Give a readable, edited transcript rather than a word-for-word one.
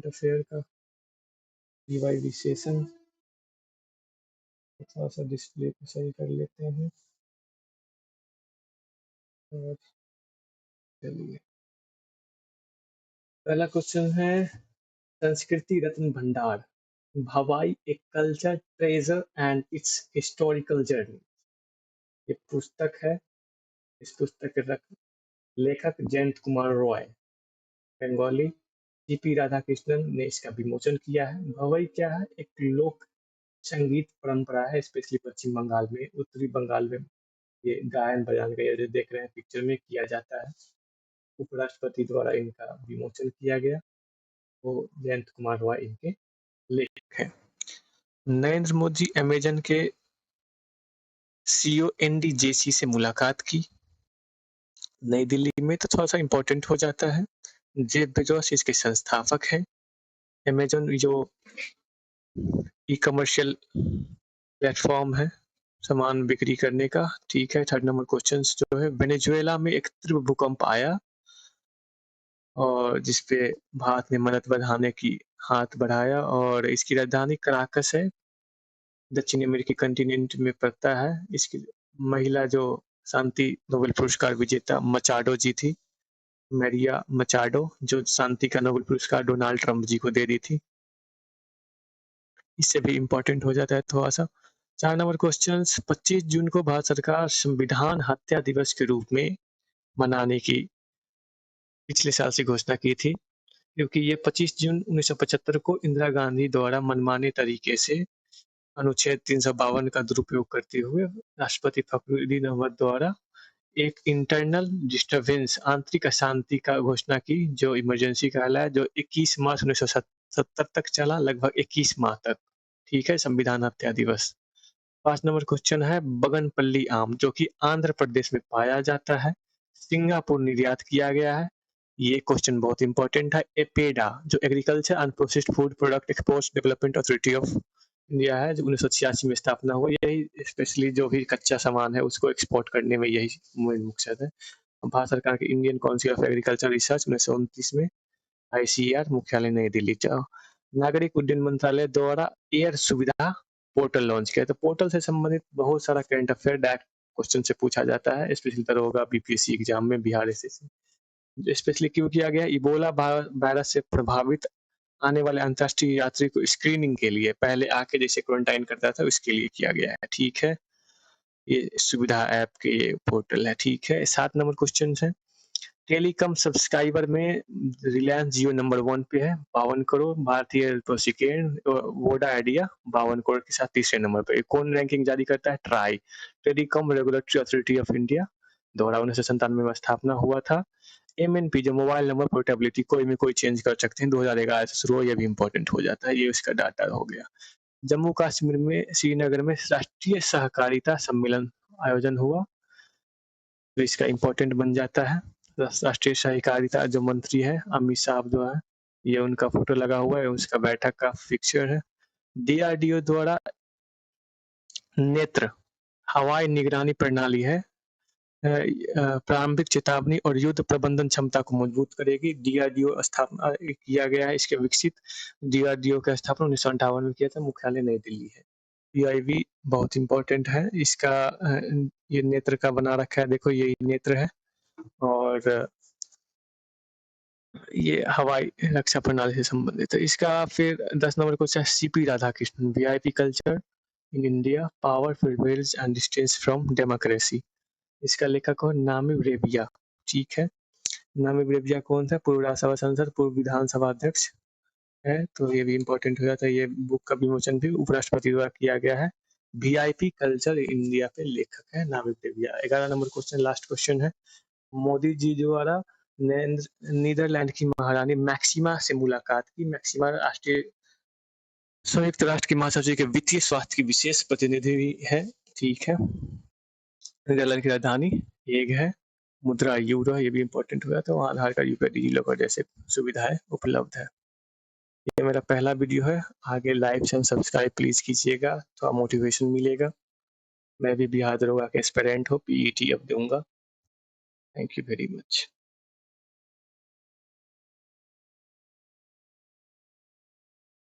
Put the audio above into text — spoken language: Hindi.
अफेयर का DYV सेशन। थोड़ा सा डिस्प्ले को सही कर लेते हैं और चलिए पहला क्वेश्चन है संस्कृति रत्न भंडार भवाई a culture treasure and it's historical journey. ये पुस्तक है। इस पुस्तक के लेखक जयंत कुमार रॉय, बंगाली। GP राधाकृष्णन ने इसका विमोचन किया है। भवई क्या है? एक लोक संगीत परंपरा है, स्पेशली पश्चिम बंगाल में, उत्तरी बंगाल में ये गायन बजान का, ये जो देख रहे हैं पिक्चर में, किया जाता है। उपराष्ट्रपति द्वारा इनका विमोचन किया गया। वो जयंत कुमार रॉय इनके लेखक हैं। नरेंद्र मोदी अमेजन के CEO ND JC से मुलाकात की नई दिल्ली में, तो थोड़ा सा इम्पोर्टेंट हो जाता है। जेफ बेजोस इसके संस्थापक हैं। अमेजन जो ई-कमर्शियल प्लेटफॉर्म है सामान बिक्री करने का, ठीक है। थर्ड नंबर क्वेश्चन जो है, वेनेजुएला में एक तीव्र भूकंप आया और जिसपे भारत ने मदद बढ़ाने की हाथ बढ़ाया, और इसकी राजधानी कराकस है, दक्षिण अमेरिकी कंटिनेंट में पड़ता है। इसकी महिला जो शांति नोबेल पुरस्कार विजेता मचाडो जी थी, मैरिया मचाडो, जो शांति का नोबेल पुरस्कार डोनाल्ड ट्रंप जी को दे दी थी। इससे भी इम्पोर्टेंट हो जाता है थोड़ा सा। 4 नंबर क्वेश्चन, 25 जून को भारत सरकार संविधान हत्या दिवस के रूप में मनाने की पिछले साल से घोषणा की थी, क्योंकि ये 25 जून 1975 को इंदिरा गांधी द्वारा मनमाने तरीके से अनुच्छेद 352 का दुरुपयोग करते हुए राष्ट्रपति फखरुद्दीन अहमद द्वारा एक इंटरनल डिस्टर्बेंस, आंतरिक अशांति का घोषणा की, जो इमरजेंसी कहलाया, जो 21 मार्च 1970 तक चला, लगभग 21 माह तक, ठीक है, संविधान हत्या दिवस। 5 नंबर क्वेश्चन है, बगनपल्ली आम जो कि आंध्र प्रदेश में पाया जाता है, सिंगापुर निर्यात किया गया है। ये क्वेश्चन बहुत इंपॉर्टेंट है। एपेडा जो agriculture and processed food product export development authority of India है, जो 1986 में स्थापना हुआ। यही स्पेशली जो भी कच्चा सामान है उसको एक्सपोर्ट करने में यही मकसद है। भारत सरकार के Indian council of agriculture research 1929 में, ICAR मुख्यालय नई दिल्ली। नागरिक उड्डयन मंत्रालय द्वारा एयर सुविधा पोर्टल लॉन्च किया। तो पोर्टल से संबंधित बहुत सारा करंट अफेयर डायरेक्ट क्वेश्चन से पूछा जाता है, स्पेशली होगा BPSC एग्जाम में, बिहार SSC। स्पेशली क्यों किया गया? इबोला वायरस से प्रभावित आने वाले अंतर्राष्ट्रीय यात्री को स्क्रीनिंग के लिए, पहले आके जैसे क्वारंटाइन करता था उसके लिए किया गया है, ठीक है। ये सुविधा ऐप के ये पोर्टल है, ठीक है। 7 नंबर क्वेश्चन है, टेलीकॉम सब्सक्राइबर में रिलायंस जियो नंबर 1 पे है 52 करोड़, भारतीय Airtel second, Voda idea 52 crore के साथ तीसरे नंबर पे। कौन रैंकिंग जारी करता है? Try, telecom regulatory authority of India द्वारा 1997 में स्थापना हुआ था। MNP जो मोबाइल नंबर पोर्टेबिलिटी, कोई में कोई चेंज कर सकते हैं, 2011 से शुरू हो, ये भी इंपॉर्टेंट हो जाता है, ये उसका डाटा हो गया। जम्मू कश्मीर में श्रीनगर में राष्ट्रीय सहकारिता सम्मेलन आयोजन हुआ, तो इसका इम्पोर्टेंट बन जाता है। राष्ट्रीय सहकारिता जो मंत्री है अमित शाह जो है, ये उनका फोटो लगा हुआ है, उसका बैठक का पिक्चर है। DRDO द्वारा नेत्र हवाई निगरानी प्रणाली है, प्रारंभिक चेतावनी और युद्ध प्रबंधन क्षमता को मजबूत करेगी। DRDO स्थापना किया गया है, इसके विकसित DRDO का स्थापना 1958 में किया था, मुख्यालय नई दिल्ली है। PIV बहुत इंपॉर्टेंट है, इसका ये नेत्र का बना रखा है, देखो ये नेत्र है, और ये हवाई रक्षा प्रणाली से संबंधित है। इसका फिर 10 number question, CP Radhakrishnan, VIP culture in India, power prevails and distance from democracy. इसका लेखक हो नामी रेबिया, ठीक है। नामी रेबिया कौन था? पूर्व राज्यसभा सांसद, पूर्व विधानसभा अध्यक्ष है, तो ये भी इंपॉर्टेंट हो जाता है। ये बुक का विमोचन भी उपराष्ट्रपति द्वारा किया गया है। VIP कल्चर इंडिया पे लेखक है नामी Rebia. 11 number question, last question है, मोदी जी द्वारा नीदरलैंड की महारानी मैक्सिमा से मुलाकात की। मैक्सिमा राष्ट्रीय संयुक्त राष्ट्र की महासचिव के वित्तीय स्वास्थ्य की विशेष प्रतिनिधि भी है, ठीक है। नीदरलैंड की राजधानी हेग है, मुद्रा यूरो है, ये भी इंपॉर्टेंट हुआ, तो आधार कार्ड UPI डिजिलॉकर जैसे सुविधाएं उपलब्ध है। ये मेरा पहला वीडियो है, आगे लाइक एंड सब्सक्राइब प्लीज कीजिएगा, थोड़ा मोटिवेशन मिलेगा। मैं भी बिहार दरोगा का एस्पिरेंट हूँ, PET अब दूंगा। Thank you very much.